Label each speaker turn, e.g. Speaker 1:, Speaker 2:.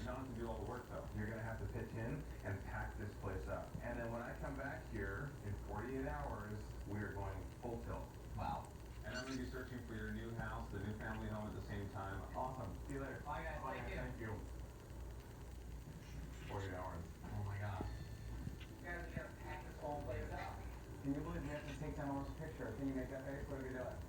Speaker 1: John can do all the work though. You're gonna have to pitch in and pack this place up. And then when I come back here in 48 hours, we are going full tilt.
Speaker 2: Wow.
Speaker 1: And I'm gonna be searching for your new house, the new family home at the same time. Awesome. See you later.
Speaker 2: Bye guys, thank you.
Speaker 1: Thank you. 48 hours.
Speaker 2: Oh my gosh. You guys are gonna pack this whole place up. Can you believe we have to take down Laura's picture? Can you make that face? What are we doing?